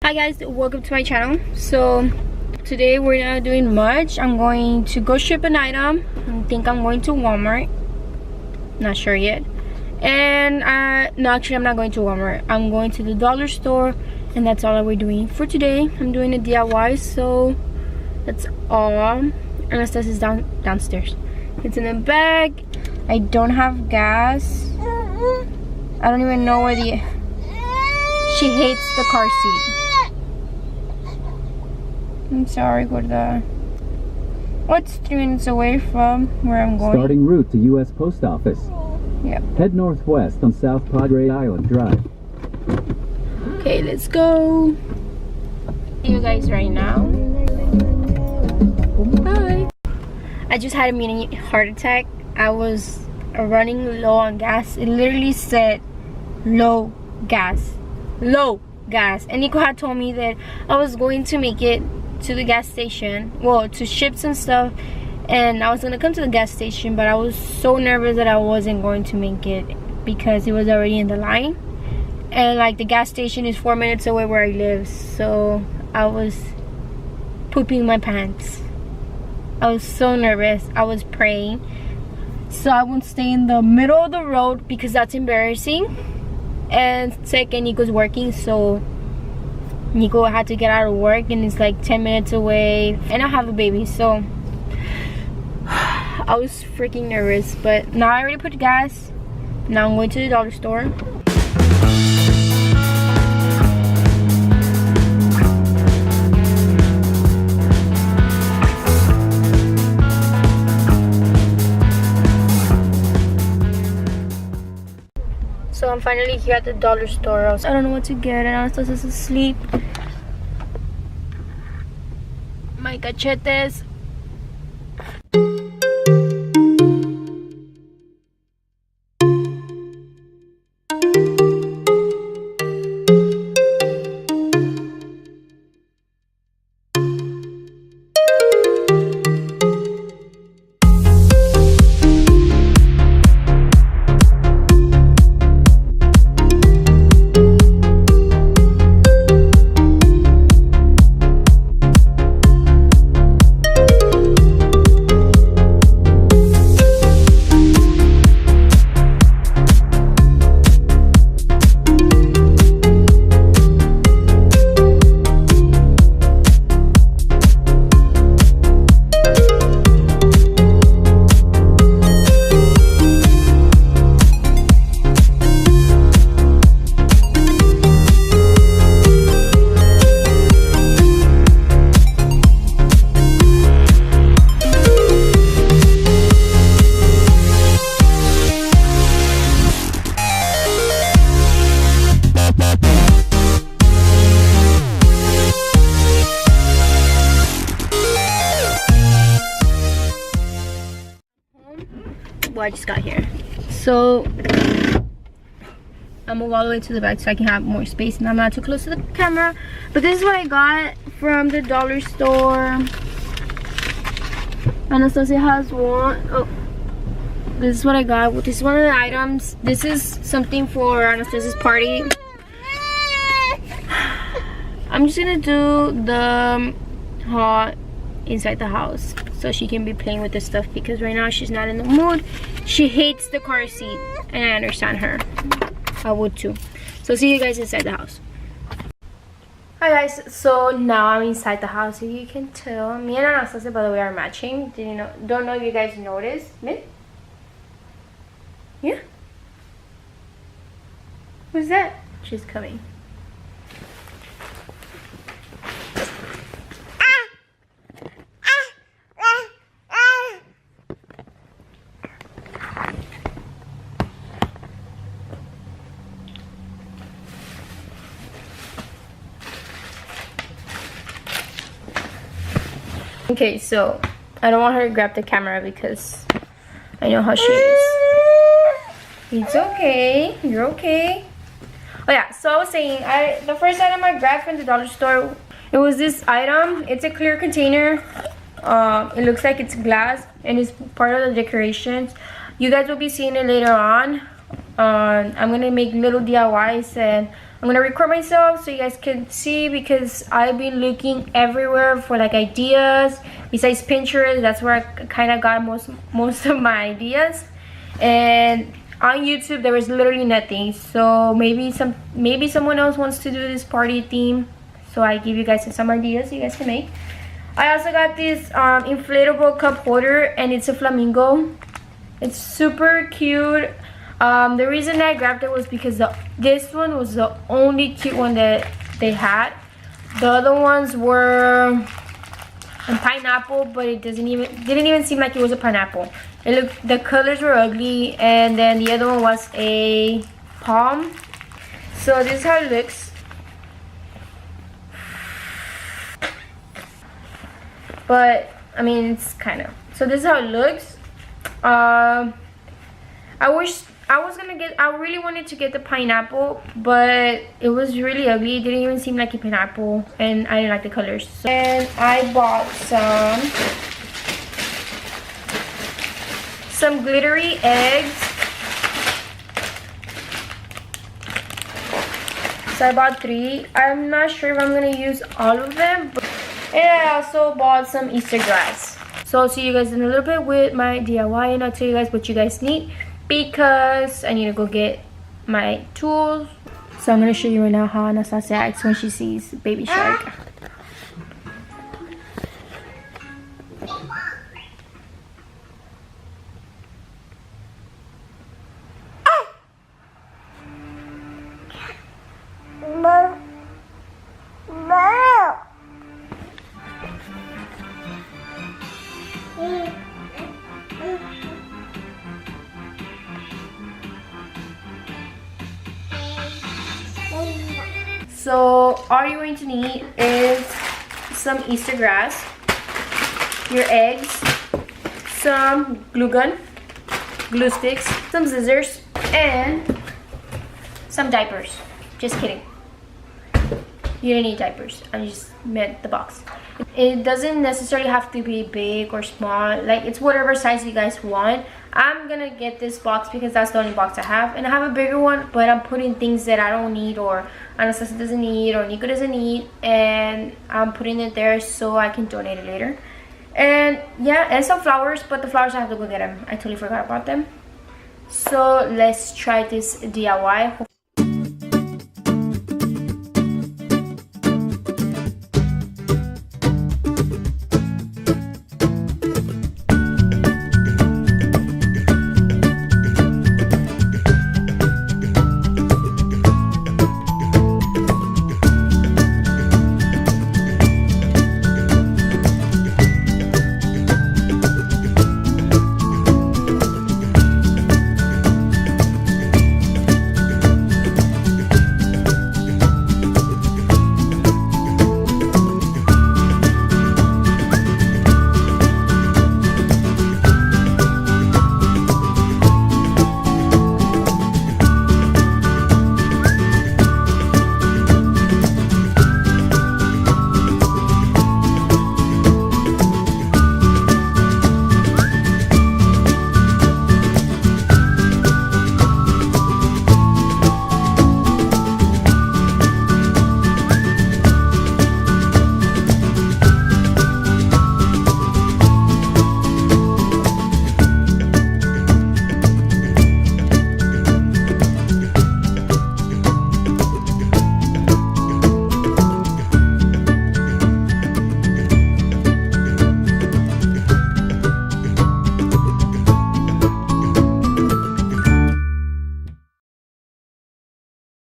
Hi guys, welcome to my channel. So today we're not doing much. I'm going to go ship an item. I think I'm going to Walmart, not sure yet. And no, actually I'm not going to Walmart. I'm going to the dollar store, and that's all that we're doing for today. I'm doing a DIY, so that's all. Anastasia is downstairs. It's in the bag. I don't have gas. I don't even know where she hates the car seat. I'm sorry, Gorda. What's 3 minutes away from where I'm going? Starting route to U.S. Post Office. Yep. Head northwest on South Padre Island Drive. Okay, let's go. See you guys right now. Bye. I just had a mini heart attack. I was running low on gas. It literally said low gas. Low gas. And Nico had told me that I was going to make it to the gas station, well, to ship some stuff, and I was gonna come to the gas station, but I was so nervous that I wasn't going to make it because it was already in the line, and like the gas station is 4 minutes away where I live, so I was pooping my pants. I was so nervous. I was praying so I won't stay in the middle of the road because that's embarrassing. And second, Nico's working, so Nico had to get out of work, and it's like 10 minutes away, and I have a baby, so I was freaking nervous. But now I already put gas. Now I'm going to the dollar store. So I'm finally here at the dollar store. I don't know what to get, and Anastasia's asleep. My cachetes. Well, I just got here, so I'm gonna go all the way to the back so I can have more space, and I'm not too close to the camera. But this is what I got from the dollar store. Anastasia has one. Oh, this is what I got. This is one of the items. This is something for Anastasia's party. I'm just gonna do the haul inside the house so she can be playing with this stuff, because right now she's not in the mood. She hates the car seat, and I understand her. I would too. So see you guys inside the house. Hi guys, so now I'm inside the house. If you can tell, me and Anastasia, by the way, are matching. Did you know? Don't know if you guys noticed. Min? Yeah? Who's that? She's coming. Okay, so I don't want her to grab the camera because I know how she is. It's okay. You're okay. Oh yeah, so I was saying, the first item I grabbed from the dollar store, it was this item. It's a clear container. It looks like it's glass, and it's part of the decorations. You guys will be seeing it later on. I'm gonna make little DIYs, and I'm gonna record myself so you guys can see, because I've been looking everywhere for like ideas. Besides Pinterest, that's where I kind of got most of my ideas, and on YouTube there was literally nothing. So maybe someone else wants to do this party theme, so I give you guys some ideas you guys can make. I also got this inflatable cup holder, and it's a flamingo. It's super cute. The reason I grabbed it was because this one was the only cute one that they had. The other ones were a pineapple, but it didn't even seem like it was a pineapple. The colors were ugly, and then the other one was a palm. So this is how it looks. But I mean, it's kind of, so this is how it looks. I really wanted to get the pineapple, but it was really ugly. It didn't even seem like a pineapple, and I didn't like the colors. So, and I bought some glittery eggs. So I bought 3. I'm not sure if I'm gonna use all of them, and I also bought some Easter grass. So I'll see you guys in a little bit with my DIY, and I'll tell you guys what you guys need, because I need to go get my tools. So I'm gonna show you right now how Anastasia acts when she sees Baby Shark. So all you're going to need is some Easter grass, your eggs, some glue gun, glue sticks, some scissors, and some diapers. Just kidding. You don't need diapers. I just meant the box. It doesn't necessarily have to be big or small. Like, it's whatever size you guys want. I'm gonna get this box because that's the only box I have, and I have a bigger one, but I'm putting things that I don't need, or Anastasia doesn't need, or Nico doesn't need, and I'm putting it there so I can donate it later. And yeah, and some flowers, but the flowers I have to go get them. I totally forgot about them. So let's try this DIY.